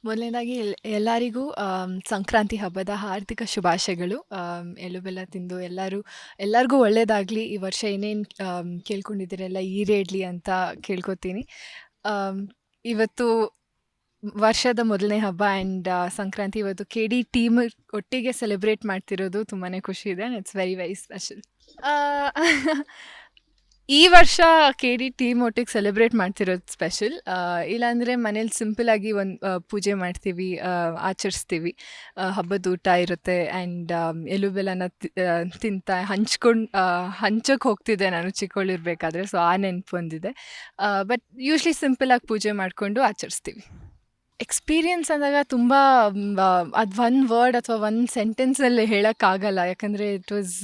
ಮೊದಲನೇದಾಗಿ ಎಲ್ಲರಿಗೂ ಸಂಕ್ರಾಂತಿ ಹಬ್ಬದ ಹಾರ್ದಿಕ ಶುಭಾಶಯಗಳು. ಎಳ್ಳು ಬೆಲ್ಲ ತಿಂದು ಎಲ್ಲರಿಗೂ ಒಳ್ಳೆಯದಾಗಲಿ. ಈ ವರ್ಷ ಏನೇನು ಕೇಳ್ಕೊಂಡಿದ್ದೀರೆಲ್ಲ ಈಡೇರಲಿ ಅಂತ ಕೇಳ್ಕೊತೀನಿ. ಇವತ್ತು ವರ್ಷದ ಮೊದಲನೇ ಹಬ್ಬ ಆ್ಯಂಡ್ ಸಂಕ್ರಾಂತಿ ಇವತ್ತು ಕೆ ಡಿ ಟೀಮ್ ಒಟ್ಟಿಗೆ ಸೆಲೆಬ್ರೇಟ್ ಮಾಡ್ತಿರೋದು ತುಂಬಾ ಖುಷಿ ಇದೆ. It's very very special. ಈ ವರ್ಷ ಕೆ ಡಿ ಟೀಮ್ ಒಟ್ಟಿಗೆ ಸೆಲೆಬ್ರೇಟ್ ಮಾಡ್ತಿರೋದು ಸ್ಪೆಷಲ್. ಇಲ್ಲಾಂದರೆ ಮನೇಲಿ ಸಿಂಪಲಾಗಿ ಒಂದು ಪೂಜೆ ಮಾಡ್ತೀವಿ, ಆಚರಿಸ್ತೀವಿ. ಹಬ್ಬದ ಊಟ ಇರುತ್ತೆ ಆ್ಯಂಡ್ ಎಳ್ಳು ಬೆಲ್ಲನ ತಿಂತಾ ಹಂಚೋಕ್ಕೆ ಹೋಗ್ತಿದ್ದೆ ನಾನು ಚಿಕ್ಕವಳಿರ್ಬೇಕಾದ್ರೆ. ಸೊ ಆ ನೆನಪು ಬಂದಿದೆ. ಬಟ್ ಯೂಶ್ವಲಿ ಸಿಂಪಲಾಗಿ ಪೂಜೆ ಮಾಡಿಕೊಂಡು ಆಚರಿಸ್ತೀವಿ. ಎಕ್ಸ್ಪೀರಿಯನ್ಸ್ ಅಂದಾಗ ತುಂಬ ಅದು ಒಂದು ವರ್ಡ್ ಅಥವಾ ಒಂದು ಸೆಂಟೆನ್ಸಲ್ಲಿ ಹೇಳೋಕ್ಕಾಗಲ್ಲ. ಯಾಕಂದರೆ ಇಟ್ ವಾಸ್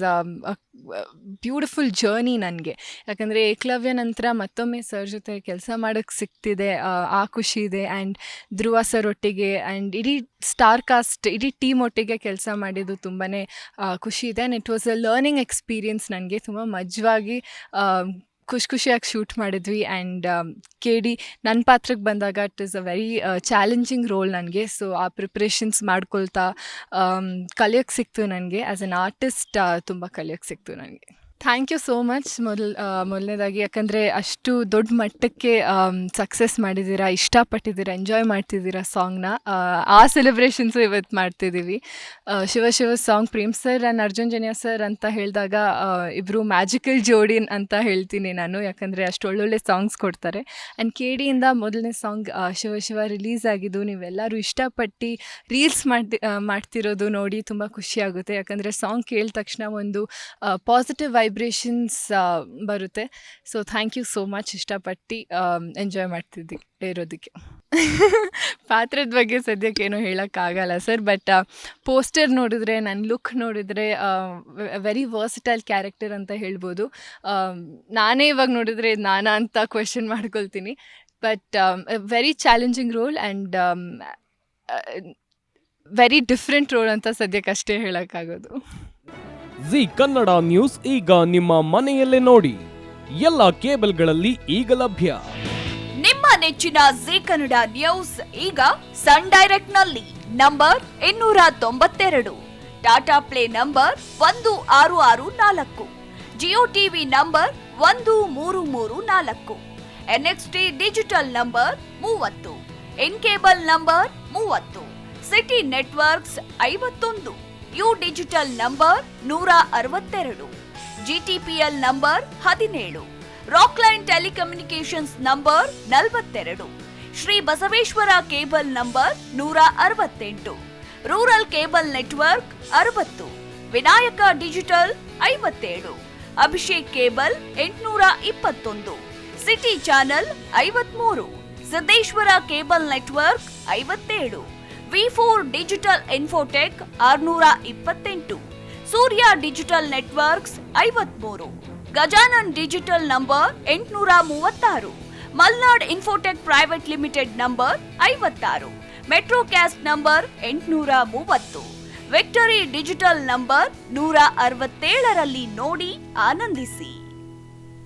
ಬ್ಯೂಟಿಫುಲ್ ಜರ್ನಿ ನನಗೆ. ಯಾಕಂದರೆ ಏಕಲವ್ಯ ನಂತರ ಮತ್ತೊಮ್ಮೆ ಸರ್ ಜೊತೆ ಕೆಲಸ ಮಾಡೋಕ್ಕೆ ಸಿಗ್ತಿದೆ, ಆ ಖುಷಿ ಇದೆ. ಆ್ಯಂಡ್ ಧ್ರುವ ಸರ್ ಒಟ್ಟಿಗೆ ಆ್ಯಂಡ್ ಇಡೀ ಸ್ಟಾರ್ ಕಾಸ್ಟ್ ಇಡೀ ಟೀಮ್ ಒಟ್ಟಿಗೆ ಕೆಲಸ ಮಾಡಿದ್ದು ತುಂಬಾ ಖುಷಿ ಇದೆ. And it was a learning experience ನನಗೆ. ತುಂಬ ಮಜವಾಗಿ ಖುಷಿಯಾಗಿ ಶೂಟ್ ಮಾಡಿದ್ವಿ. ಆ್ಯಂಡ್ ಕೆ ಡಿ ನನ್ನ ಪಾತ್ರಕ್ಕೆ ಬಂದಾಗ it is a very challenging role ನನಗೆ. ಸೊ ಆ ಪ್ರಿಪ್ರೇಷನ್ಸ್ ಮಾಡ್ಕೊಳ್ತಾ ಕಲಿಯೋಕ್ಕೆ ಸಿಕ್ತು ನನಗೆ. ಆ್ಯಸ್ ಎನ್ ಆರ್ಟಿಸ್ಟ್ ತುಂಬ ಕಲಿಯೋಕ್ಕೆ ಸಿಕ್ತು ನನಗೆ. Thank you so much. ಮೊದಲನೇದಾಗಿ ಯಾಕಂದರೆ ಅಷ್ಟು ದೊಡ್ಡ ಮಟ್ಟಕ್ಕೆ ಸಕ್ಸಸ್ ಮಾಡಿದ್ದೀರಾ, ಇಷ್ಟಪಟ್ಟಿದ್ದೀರಾ, ಎಂಜಾಯ್ ಮಾಡ್ತಿದ್ದೀರಾ ಸಾಂಗ್ನ. ಆ ಸೆಲೆಬ್ರೇಷನ್ಸು ಇವತ್ತು ಮಾಡ್ತಿದ್ದೀವಿ. Shiva song Prem sir and Arjun Janya sir ಅಂತ ಹೇಳಿದಾಗ ಇಬ್ಬರು ಮ್ಯಾಜಿಕಲ್ ಜೋಡಿ ಅಂತ ಹೇಳ್ತೀನಿ ನಾನು. ಯಾಕಂದರೆ ಅಷ್ಟು ಒಳ್ಳೊಳ್ಳೆ ಸಾಂಗ್ಸ್ ಕೊಡ್ತಾರೆ. ಆ್ಯಂಡ್ ಕೆ ಡಿಯಿಂದ ಮೊದಲನೇ ಸಾಂಗ್ ಶಿವ ರಿಲೀಸ್ ಆಗಿದ್ದು ನೀವೆಲ್ಲರೂ ಇಷ್ಟಪಟ್ಟು ರೀಲ್ಸ್ ಮಾಡ್ತಿರೋದು ನೋಡಿ ತುಂಬ ಖುಷಿಯಾಗುತ್ತೆ. ಯಾಕಂದರೆ ಸಾಂಗ್ ಕೇಳಿದ ತಕ್ಷಣ ಒಂದು ಪಾಸಿಟಿವ್ ವೈಬ್ರೇಷನ್ಸ್ ಬರುತ್ತೆ. So thank you so much ಇಷ್ಟಪಟ್ಟು ಎಂಜಾಯ್ ಇರೋದಕ್ಕೆ. ಪಾತ್ರದ ಬಗ್ಗೆ ಸದ್ಯಕ್ಕೆ ಏನೂ ಹೇಳೋಕ್ಕಾಗಲ್ಲ ಸರ್. ಬಟ್ ಪೋಸ್ಟರ್ ನೋಡಿದ್ರೆ, ನನ್ನ ಲುಕ್ ನೋಡಿದರೆ ವೆರಿ ವರ್ಸಟೈಲ್ ಕ್ಯಾರೆಕ್ಟರ್ ಅಂತ ಹೇಳ್ಬೋದು. ನಾನೇ ಇವಾಗ ನೋಡಿದರೆ ನಾನಾ ಅಂತ ಕ್ವೆಶ್ಚನ್ ಮಾಡ್ಕೊಳ್ತೀನಿ. But very challenging role and very different roll ಅಂತ ಸದ್ಯಕ್ಕೆ ಅಷ್ಟೇ ಹೇಳೋಕ್ಕಾಗೋದು. ಜಿ ಕನ್ನಡ ನ್ಯೂಸ್ ಈಗ ನಿಮ್ಮ ಮನೆಯಲ್ಲೇ ನೋಡಿ. ಎಲ್ಲ ಕೇಬಲ್ಗಳಲ್ಲಿ ಈಗ ಲಭ್ಯ. ನಿಮ್ಮ ನೆಚ್ಚಿನ ಜಿ ಕನ್ನಡ ನ್ಯೂಸ್ ಈಗ ಸನ್ ಡೈರೆಕ್ಟ್ ನಲ್ಲಿ number 292, Tata play number 1664, Jio TV number 1334, NXT digital number 30, in cable number 30, city networks 51, U digital number 162, GTPL number 17, Rockline telecommunications number 42, Shri Basaveshwara cable number 168, rural cable network 60, Vinayaka digital 57, Abhishek cable 821, city channel 53, Siddeshwara cable network 57, V4 digital Infotech 628, Surya digital networks 53, Gajanan digital number 836, Malnad Infotech private limited number 56, Metrocast number 830, Victory Digital number 167ರಲ್ಲಿ ನೋಡಿ ಆನಂದಿಸಿ.